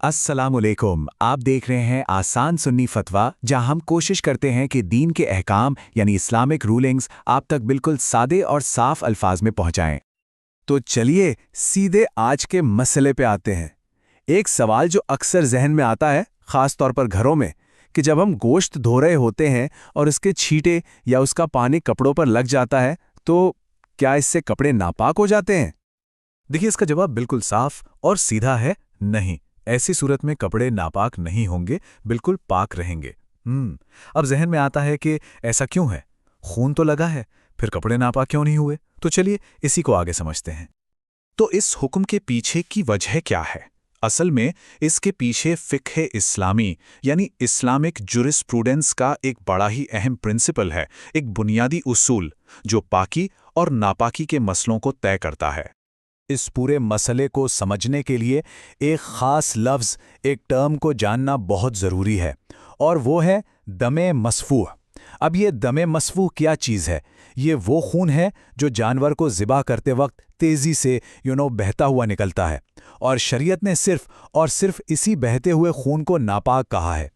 अस्सलाम वालेकुम। आप देख रहे हैं आसान सुन्नी फतवा, जहां हम कोशिश करते हैं कि दीन के अहकाम यानी इस्लामिक रूलिंग्स आप तक बिल्कुल सादे और साफ अल्फाज में पहुंचाएं। तो चलिए सीधे आज के मसले पे आते हैं। एक सवाल जो अक्सर जहन में आता है, ख़ास तौर पर घरों में, कि जब हम गोश्त धो रहे होते हैं और उसके छींटे या उसका पानी कपड़ों पर लग जाता है, तो क्या इससे कपड़े नापाक हो जाते हैं? देखिए, इसका जवाब बिल्कुल साफ और सीधा है, नहीं। ऐसी सूरत में कपड़े नापाक नहीं होंगे, बिल्कुल पाक रहेंगे। अब जहन में आता है कि ऐसा क्यों है? खून तो लगा है, फिर कपड़े नापाक क्यों नहीं हुए? तो चलिए इसी को आगे समझते हैं। तो इस हुक्म के पीछे की वजह क्या है? असल में इसके पीछे फ़िक़्ह इस्लामी यानी इस्लामिक जुरिस्प्रूडेंस का एक बड़ा ही अहम प्रिंसिपल है, एक बुनियादी उसूल जो पाकी और नापाकी के मसलों को तय करता है। इस पूरे मसले को समझने के लिए एक ख़ास लफ्ज़, एक टर्म को जानना बहुत ज़रूरी है, और वो है दमे मसफूह। अब ये दमे मसफूह क्या चीज़ है? ये वो खून है जो जानवर को ज़िबा करते वक्त तेज़ी से बहता हुआ निकलता है, और शरीयत ने सिर्फ़ और सिर्फ़ इसी बहते हुए खून को नापाक कहा है।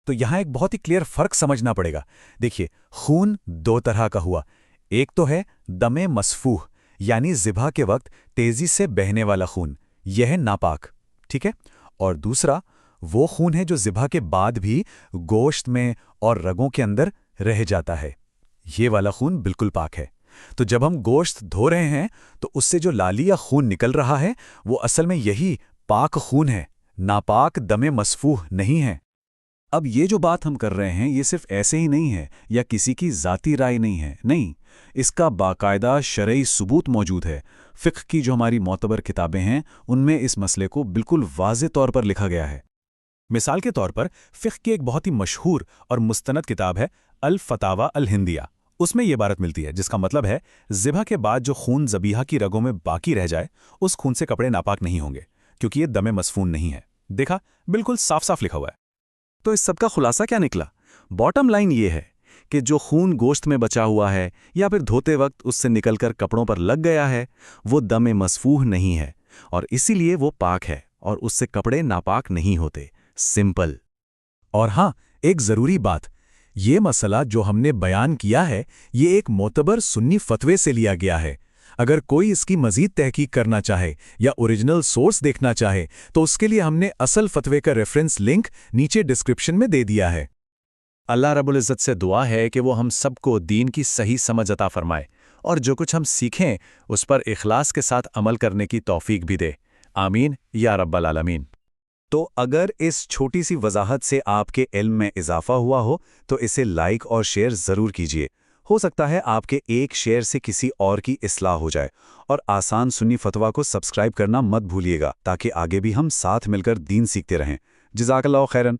तो यहाँ एक बहुत ही क्लियर फ़र्क समझना पड़ेगा। देखिए, खून दो तरह का हुआ। एक तो है दमे मसफूह, यानी ज़िबा के वक्त तेज़ी से बहने वाला खून, यह है नापाक, ठीक है। और दूसरा वो खून है जो ज़िबा के बाद भी गोश्त में और रगों के अंदर रह जाता है, ये वाला खून बिल्कुल पाक है। तो जब हम गोश्त धो रहे हैं तो उससे जो लाली या खून निकल रहा है, वो असल में यही पाक खून है, नापाक दमे मसफूह नहीं है। अब ये जो बात हम कर रहे हैं, ये सिर्फ ऐसे ही नहीं है या किसी की ज़ाती राय नहीं है, नहीं, इसका बाकायदा शरई सबूत मौजूद है। फ़िक़्ह की जो हमारी मोतबर किताबें हैं, उनमें इस मसले को बिल्कुल वाज़े तौर पर लिखा गया है। मिसाल के तौर पर फ़िक़्ह की एक बहुत ही मशहूर और मुस्तनद किताब है अल-फ़तावा अल-हिंदिया। उसमें ये इबारत मिलती है, जिसका मतलब है ज़िबा के बाद जो खून ज़बीहा की रगों में बाकी रह जाए, उस खून से कपड़े नापाक नहीं होंगे, क्योंकि ये दमे मसफून नहीं है। देखा, बिल्कुल साफ साफ लिखा हुआ है। तो इस सब का खुलासा क्या निकला? बॉटम लाइन ये है कि जो खून गोश्त में बचा हुआ है या फिर धोते वक्त उससे निकलकर कपड़ों पर लग गया है, वो दमे मसफूह नहीं है, और इसीलिए वो पाक है और उससे कपड़े नापाक नहीं होते। सिंपल। और हाँ, एक ज़रूरी बात, ये मसला जो हमने बयान किया है, ये एक मोतबर सुन्नी फतवे से लिया गया है। अगर कोई इसकी मज़ीद तहकीक करना चाहे या ओरिजिनल सोर्स देखना चाहे, तो उसके लिए हमने असल फतवे का रेफरेंस लिंक नीचे डिस्क्रिप्शन में दे दिया है। अल्लाह रब्बुल इज़्ज़त से दुआ है कि वो हम सबको दीन की सही समझ अता फरमाए, और जो कुछ हम सीखें उस पर इखलास के साथ अमल करने की तौफीक भी दे। आमीन या रब्बल आलमीन। तो अगर इस छोटी सी वजाहत से आपके इल्म में इजाफा हुआ हो, तो इसे लाइक और शेयर ज़रूर कीजिए। हो सकता है आपके एक शेयर से किसी और की इस्लाह हो जाए। और आसान सुन्नी फतवा को सब्सक्राइब करना मत भूलिएगा, ताकि आगे भी हम साथ मिलकर दीन सीखते रहें। जज़ाकल्लाहु खैरन।